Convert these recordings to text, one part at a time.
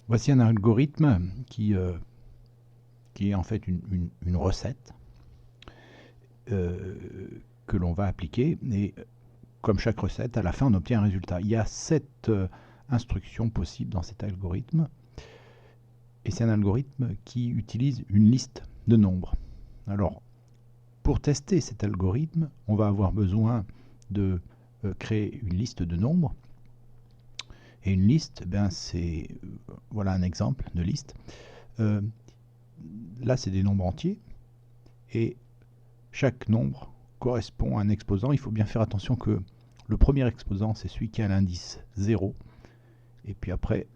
Voici un algorithme qui est en fait une recette que l'on va appliquer, et comme chaque recette, à la fin on obtient un résultat. Il y a 7 instructions possibles dans cet algorithme, et c'est un algorithme qui utilise une liste de nombres. Alors, pour tester cet algorithme, on va avoir besoin de créer une liste de nombres. Et une liste, c'est voilà un exemple de liste. Là, c'est des nombres entiers, et chaque nombre correspond à un exposant. Il faut bien faire attention que le premier exposant, c'est celui qui a l'indice 0, et puis après,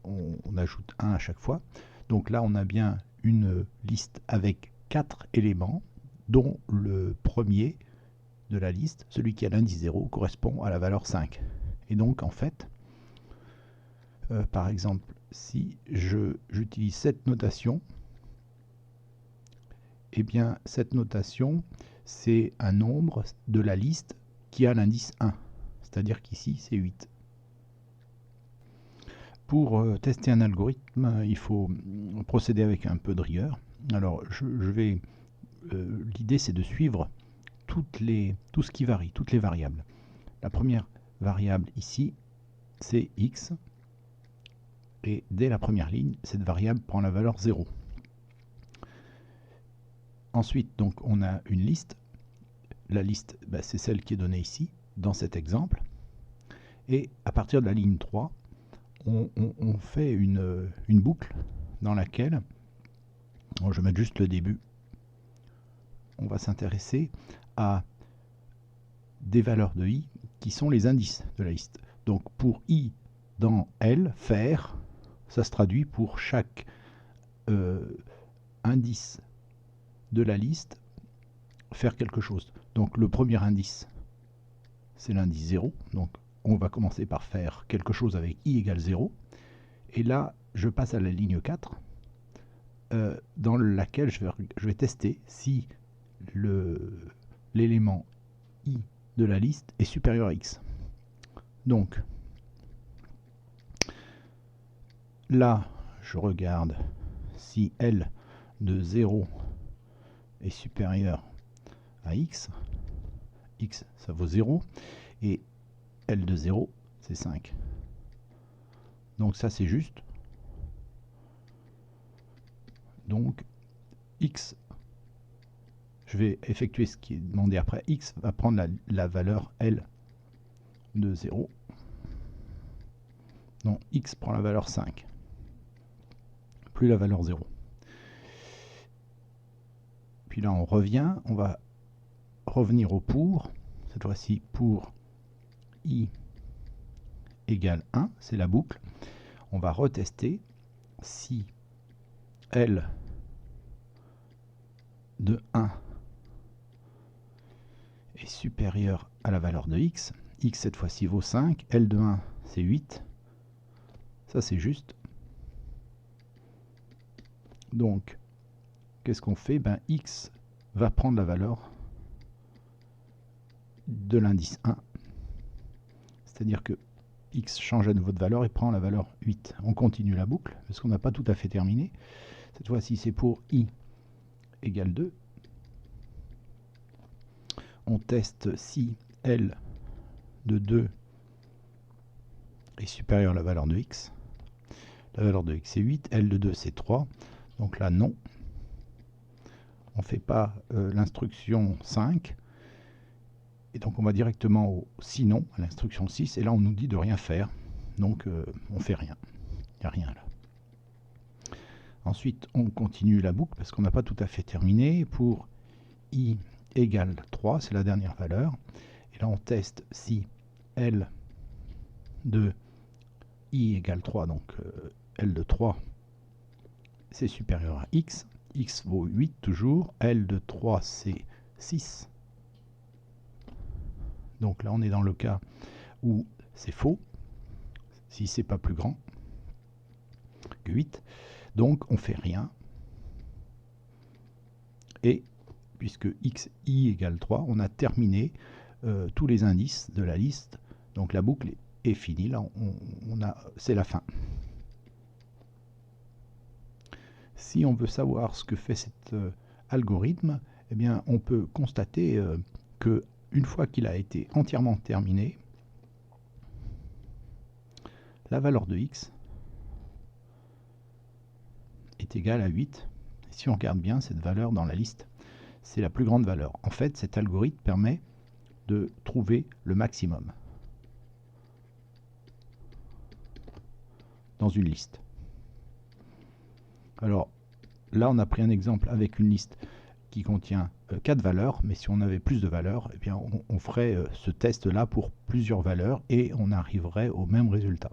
on ajoute 1 à chaque fois. Donc là, on a bien une liste avec 4 éléments, dont le premier de la liste, celui qui a l'indice 0, correspond à la valeur 5. Et donc, en fait, par exemple, si j'utilise cette notation, eh bien, cette notation, c'est un nombre de la liste qui a l'indice 1. C'est-à-dire qu'ici, c'est 8. Pour tester un algorithme, il faut procéder avec un peu de rigueur. Alors, l'idée, c'est de suivre tout ce qui varie, toutes les variables. La première variable ici, c'est x. Et dès la première ligne, cette variable prend la valeur 0. Ensuite, donc, on a une liste. La liste, c'est celle qui est donnée ici, dans cet exemple. Et à partir de la ligne 3, on fait une boucle dans laquelle, je vais mettre juste le début, on va s'intéresser à des valeurs de i qui sont les indices de la liste. Donc pour i dans L, faire, ça se traduit pour chaque indice de la liste, faire quelque chose. Donc le premier indice, c'est l'indice 0. Donc on va commencer par faire quelque chose avec i égale 0. Et là, je passe à la ligne 4, dans laquelle je vais tester si l'élément i de la liste est supérieur à x. Donc, là, je regarde si L de 0 est supérieur à x. X, ça vaut 0. Et L de 0, c'est 5. Donc ça, c'est juste. Donc, x, je vais effectuer ce qui est demandé après. X va prendre la valeur L de 0. Donc, x prend la valeur 5, plus la valeur 0. Puis là, on revient. On va revenir au pour. Cette fois-ci, pour i égale 1, c'est la boucle. On va retester si L de 1 est supérieur à la valeur de x. X, cette fois-ci, vaut 5. L de 1, c'est 8. Ça, c'est juste. Donc, qu'est-ce qu'on fait? X va prendre la valeur de l'indice 1. C'est-à-dire que x change à nouveau de valeur et prend la valeur 8. On continue la boucle, parce qu'on n'a pas tout à fait terminé. Cette fois-ci, c'est pour i égale 2. On teste si L de 2 est supérieur à la valeur de x. La valeur de x, c'est 8. L de 2, c'est 3. Donc là, non. On ne fait pas l'instruction 5. Et donc on va directement au sinon, à l'instruction 6. Et là, on nous dit de rien faire. Donc on ne fait rien. Il n'y a rien là. Ensuite, on continue la boucle parce qu'on n'a pas tout à fait terminé. Pour i égale 3, c'est la dernière valeur. Et là, on teste si L de i égale 3, donc L de 3, c'est supérieur à x. X vaut 8 toujours. L de 3, c'est 6. Donc là, on est dans le cas où c'est faux, si c'est pas plus grand que 8. Donc, on fait rien. Et puisque i égale 3, on a terminé tous les indices de la liste. Donc la boucle est finie, là c'est la fin. Si on veut savoir ce que fait cet algorithme, eh bien, on peut constater que une fois qu'il a été entièrement terminé, la valeur de x est égale à 8. Et si on regarde bien cette valeur dans la liste, c'est la plus grande valeur. En fait, cet algorithme permet de trouver le maximum dans une liste. Alors là, on a pris un exemple avec une liste qui contient 4 valeurs, mais si on avait plus de valeurs, eh bien, on ferait ce test-là pour plusieurs valeurs et on arriverait au même résultat.